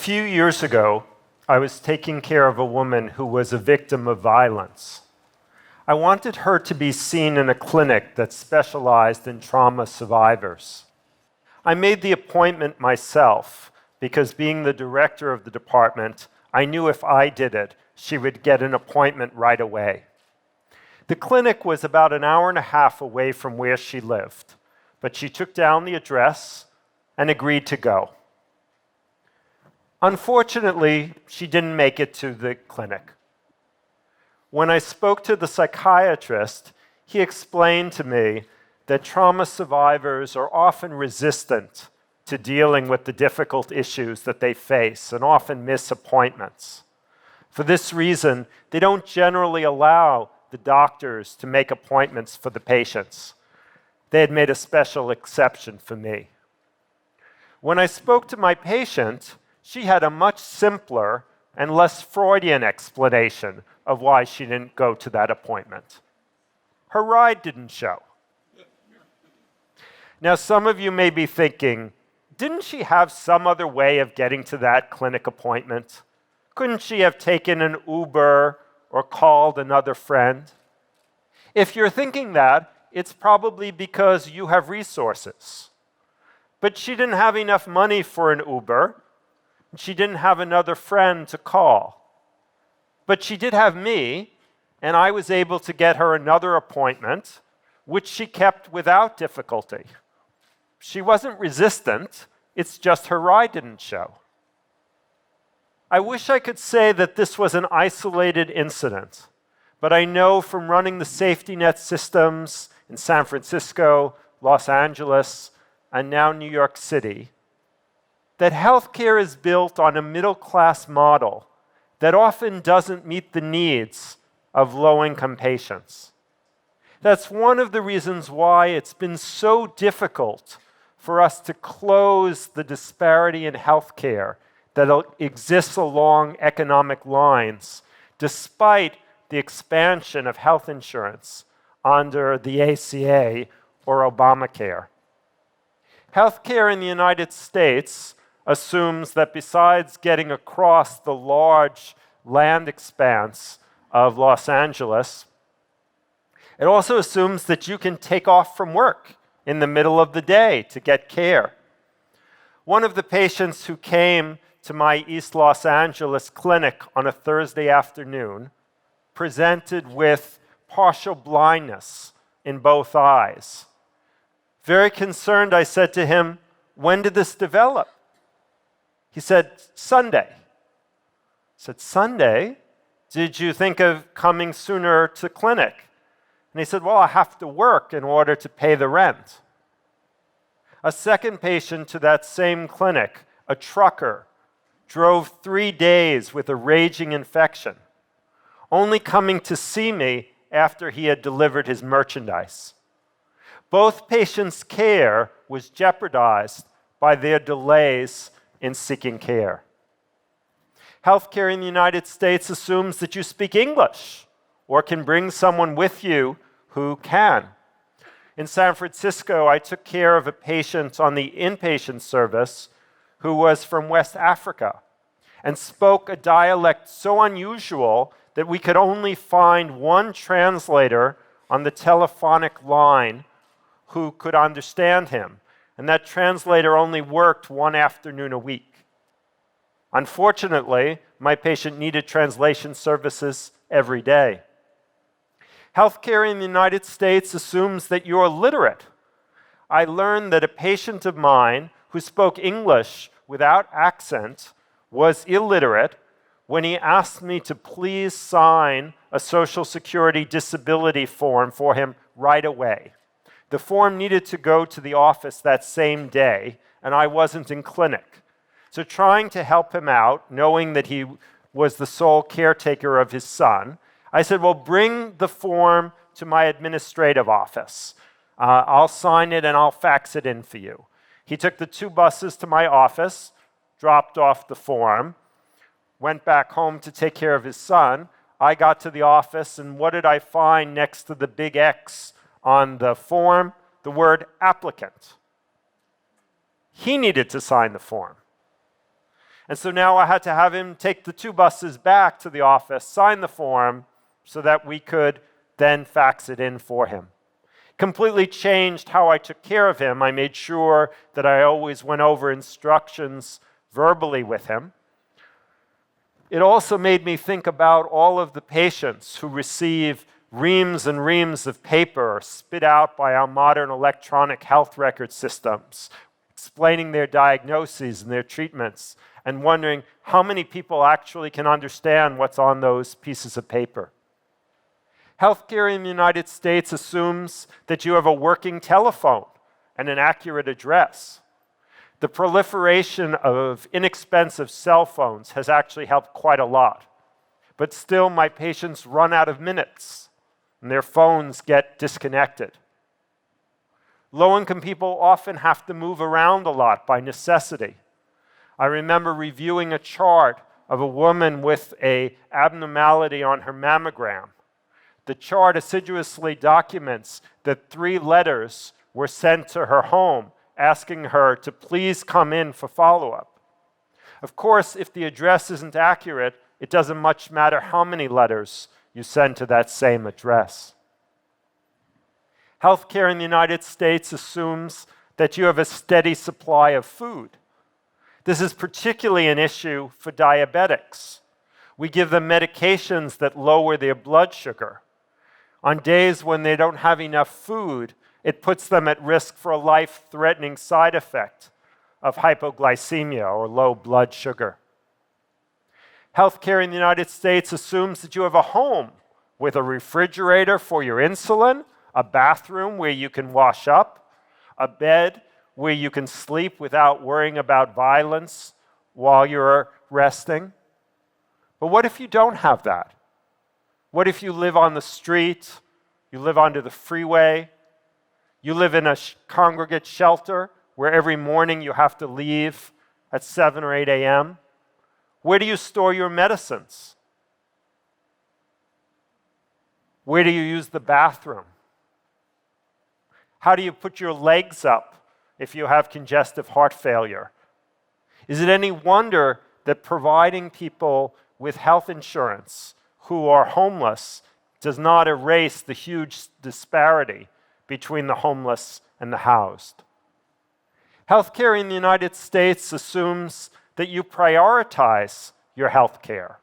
few years ago, I was taking care of a woman who was a victim of violence. I wanted her to be seen in a clinic that specialized in trauma survivors. I made the appointment myself because, being the director of the department, I knew if I did it, she would get an appointment right away. The clinic was about an hour and a half away from where she lived, but she took down the address and agreed to go. Unfortunately, she didn't make it to the clinic. When I spoke to the psychiatrist, he explained to me that trauma survivors are often resistant to dealing with the difficult issues that they face and often miss appointments. For this reason, they don't generally allow the doctors to make appointments for the patients. They had made a special exception for me. When I spoke to my patient, she had a much simpler and less Freudian explanation of why she didn't go to that appointment. Her ride didn't show. Now, some of you may be thinking, didn't she have some other way of getting to that clinic appointment? Couldn't she have taken an Uber or called another friend? If you're thinking that, it's probably because you have resources. But she didn't have enough money for an Uber. She didn't have another friend to call. But she did have me, and I was able to get her another appointment, which she kept without difficulty. She wasn't resistant, it's just her ride didn't show. I wish I could say that this was an isolated incident, but I know from running the safety net systems in San Francisco, Los Angeles, and now New York City, that healthcare is built on a middle-class model that often doesn't meet the needs of low-income patients. That's one of the reasons why it's been so difficult for us to close the disparity in healthcare that exists along economic lines, despite the expansion of health insurance under the ACA or Obamacare. Healthcare in the United States assumes that besides getting across the large land expanse of Los Angeles, it also assumes that you can take off from work in the middle of the day to get care. One of the patients who came to my East Los Angeles clinic on a Thursday afternoon presented with partial blindness in both eyes. Very concerned, I said to him, "When did this develop?" He said, "Sunday." I said, "Sunday? Did you think of coming sooner to clinic?" And he said, "Well, I have to work in order to pay the rent." A second patient to that same clinic, a trucker, drove 3 days with a raging infection, only coming to see me after he had delivered his merchandise. Both patients' care was jeopardized by their delays in seeking care. Healthcare in the United States assumes that you speak English or can bring someone with you who can. In San Francisco, I took care of a patient on the inpatient service who was from West Africa and spoke a dialect so unusual that we could only find one translator on the telephonic line who could understand him, and that translator only worked one afternoon a week. Unfortunately, my patient needed translation services every day. Healthcare in the United States assumes that you're literate. I learned that a patient of mine who spoke English without accent was illiterate when he asked me to please sign a Social Security disability form for him right away. The form needed to go to the office that same day, and I wasn't in clinic. So trying to help him out, knowing that he was the sole caretaker of his son, I said, "Well, bring the form to my administrative office. I'll sign it and I'll fax it in for you." He took the 2 buses to my office, dropped off the form, went back home to take care of his son. I got to the office, and what did I find next to the big X on the form? The word applicant. He needed to sign the form. And so now I had to have him take the 2 buses back to the office, sign the form, so that we could then fax it in for him. Completely changed how I took care of him. I made sure that I always went over instructions verbally with him. It also made me think about all of the patients who receive reams and reams of paper spit out by our modern electronic health record systems, explaining their diagnoses and their treatments, and wondering how many people actually can understand what's on those pieces of paper. Healthcare in the United States assumes that you have a working telephone and an accurate address. The proliferation of inexpensive cell phones has actually helped quite a lot. But still, my patients run out of minutes, and their phones get disconnected. Low-income people often have to move around a lot by necessity. I remember reviewing a chart of a woman with an abnormality on her mammogram. The chart assiduously documents that 3 letters were sent to her home asking her to please come in for follow-up. Of course, if the address isn't accurate, it doesn't much matter how many letters you send to that same address. Healthcare in the United States assumes that you have a steady supply of food. This is particularly an issue for diabetics. We give them medications that lower their blood sugar. On days when they don't have enough food, it puts them at risk for a life-threatening side effect of hypoglycemia or low blood sugar. Healthcare in the United States assumes that you have a home with a refrigerator for your insulin, a bathroom where you can wash up, a bed where you can sleep without worrying about violence while you're resting. But what if you don't have that? What if you live on the street, you live under the freeway, you live in a congregate shelter where every morning you have to leave at 7 or 8 a.m.? Where do you store your medicines? Where do you use the bathroom? How do you put your legs up if you have congestive heart failure? Is it any wonder that providing people with health insurance who are homeless does not erase the huge disparity between the homeless and the housed? Healthcare in the United States assumes that you prioritize your health care.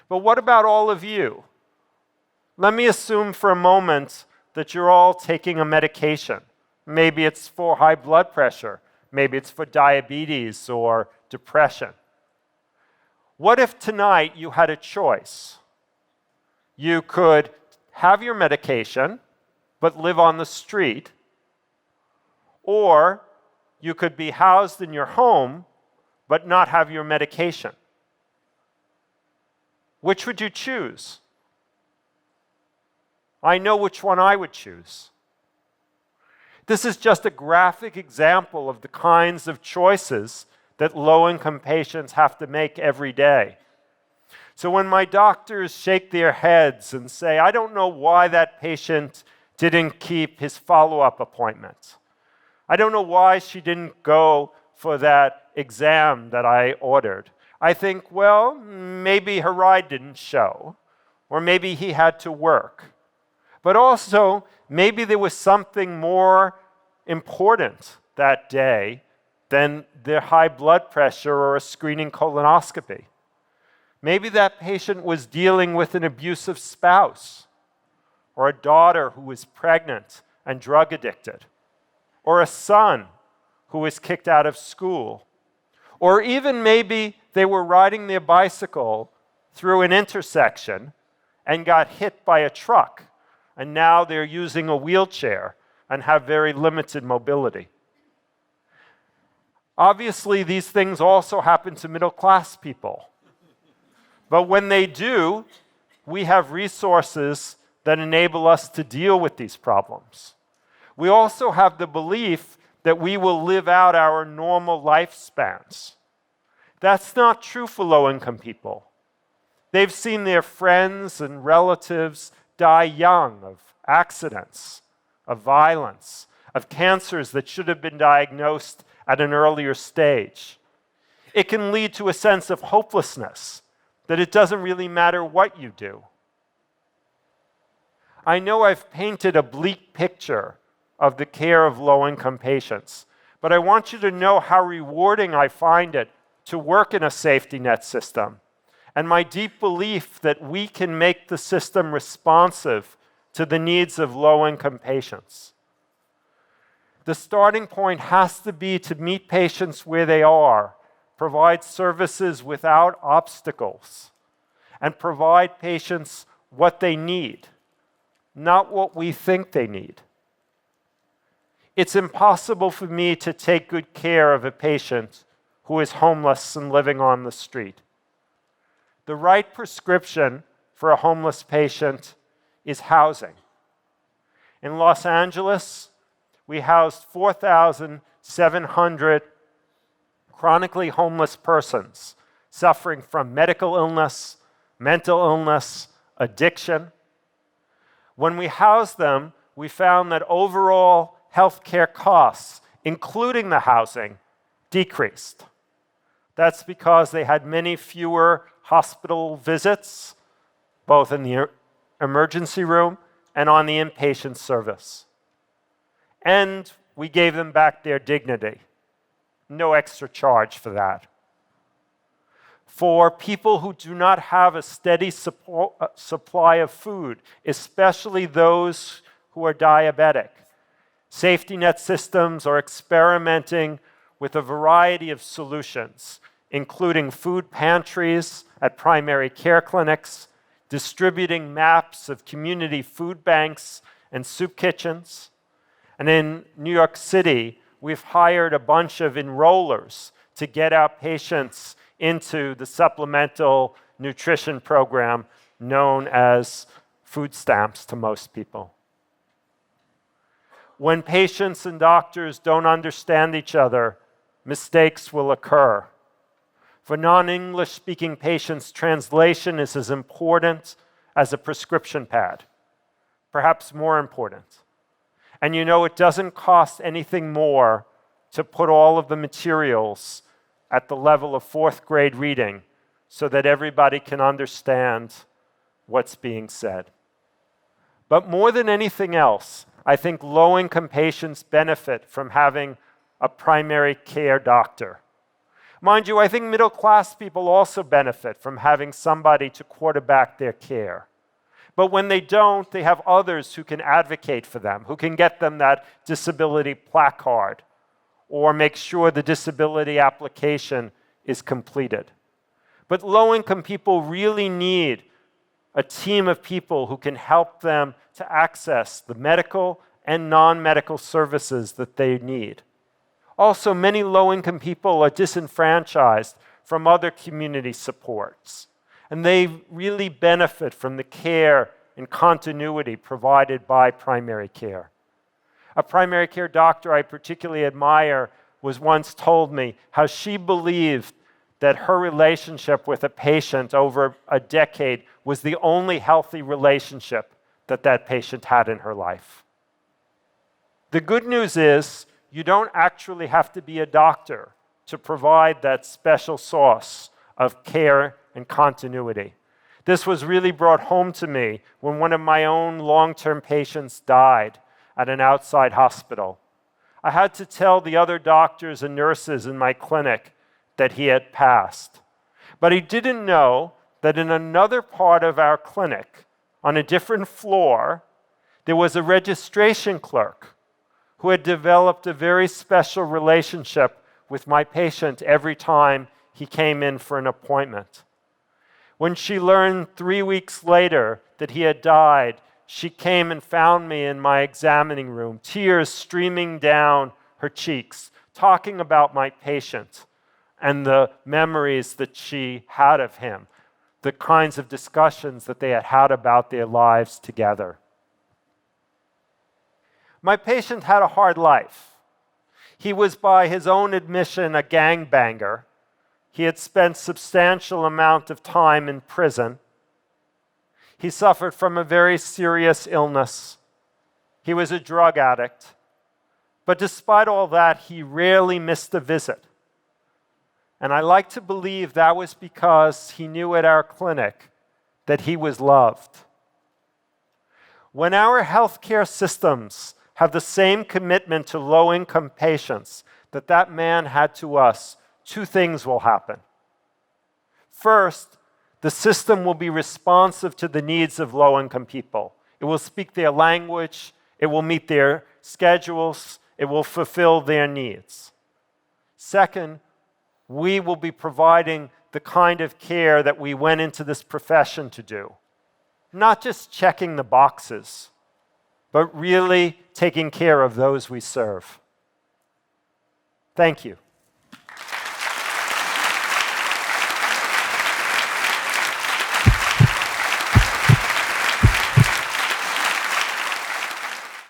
But what about all of you? Let me assume for a moment that you're all taking a medication. Maybe it's for high blood pressure. Maybe it's for diabetes or depression. What if tonight you had a choice? You could have your medication, but live on the street, or you could be housed in your home, but not have your medication. Which would you choose? I know which one I would choose. This is just a graphic example of the kinds of choices that low-income patients have to make every day. So when my doctors shake their heads and say, I don't know why that patient didn't keep his follow-up appointment. I don't know why she didn't go for that exam that I ordered. I think, well, maybe her ride didn't show, or maybe he had to work. But also, maybe there was something more important that day than their high blood pressure or a screening colonoscopy. Maybe that patient was dealing with an abusive spouse, or a daughter who was pregnant and drug addicted, or a son who was kicked out of school, or even maybe they were riding their bicycle through an intersection and got hit by a truck, and now they're using a wheelchair and have very limited mobility. Obviously, these things also happen to middle-class people. But when they do, we have resources that enable us to deal with these problems. We also have the belief that we will live out our normal lifespans. That's not true for low-income people. They've seen their friends and relatives die young of accidents, of violence, of cancers that should have been diagnosed at an earlier stage. It can lead to a sense of hopelessness, that it doesn't really matter what you do. I know I've painted a bleak picture of the care of low-income patients, but I want you to know how rewarding I find it to work in a safety net system, and my deep belief that we can make the system responsive to the needs of low-income patients. The starting point has to be to meet patients where they are, provide services without obstacles, and provide patients what they need, not what we think they need. It's impossible for me to take good care of a patient who is homeless and living on the street. The right prescription for a homeless patient is housing. In Los Angeles, we housed 4,700 chronically homeless persons suffering from medical illness, mental illness, addiction. When we housed them, we found that overall healthcare costs, including the housing, decreased. That's because they had many fewer hospital visits, both in the emergency room and on the inpatient service. And we gave them back their dignity. No extra charge for that. For people who do not have a steady supply of food, especially those who are diabetic, safety net systems are experimenting with a variety of solutions, including food pantries at primary care clinics, distributing maps of community food banks and soup kitchens. And in New York City, we've hired a bunch of enrollers to get our patients into the supplemental nutrition program known as food stamps to most people. When patients and doctors don't understand each other, mistakes will occur. For non-English speaking patients, translation is as important as a prescription pad, perhaps more important. And you know, it doesn't cost anything more to put all of the materials at the level of 4th grade reading so that everybody can understand what's being said. But more than anything else, I think low-income patients benefit from having a primary care doctor. Mind you, I think middle-class people also benefit from having somebody to quarterback their care. But when they don't, they have others who can advocate for them, who can get them that disability placard or make sure the disability application is completed. But low-income people really need a team of people who can help them to access the medical and non-medical services that they need. Also, many low-income people are disenfranchised from other community supports, and they really benefit from the care and continuity provided by primary care. A primary care doctor I particularly admire was once told me how she believed that her relationship with a patient over a decade was the only healthy relationship that that patient had in her life. The good news is you don't actually have to be a doctor to provide that special sauce of care and continuity. This was really brought home to me when one of my own long-term patients died at an outside hospital. I had to tell the other doctors and nurses in my clinic that he had passed. But he didn't know that in another part of our clinic, on a different floor, there was a registration clerk who had developed a very special relationship with my patient every time he came in for an appointment. When she learned 3 weeks later that he had died, she came and found me in my examining room, tears streaming down her cheeks, talking about my patient and the memories that she had of him, the kinds of discussions that they had had about their lives together. My patient had a hard life. He was, by his own admission, a gangbanger. He had spent substantial amount of time in prison. He suffered from a very serious illness. He was a drug addict. But despite all that, he rarely missed a visit. And I like to believe that was because he knew at our clinic that he was loved. When our healthcare systems have the same commitment to low-income patients that that man had to us, two things will happen. First, the system will be responsive to the needs of low-income people. It will speak their language, it will meet their schedules, it will fulfill their needs. Second, we will be providing the kind of care that we went into this profession to do. Not just checking the boxes, but really taking care of those we serve. Thank you.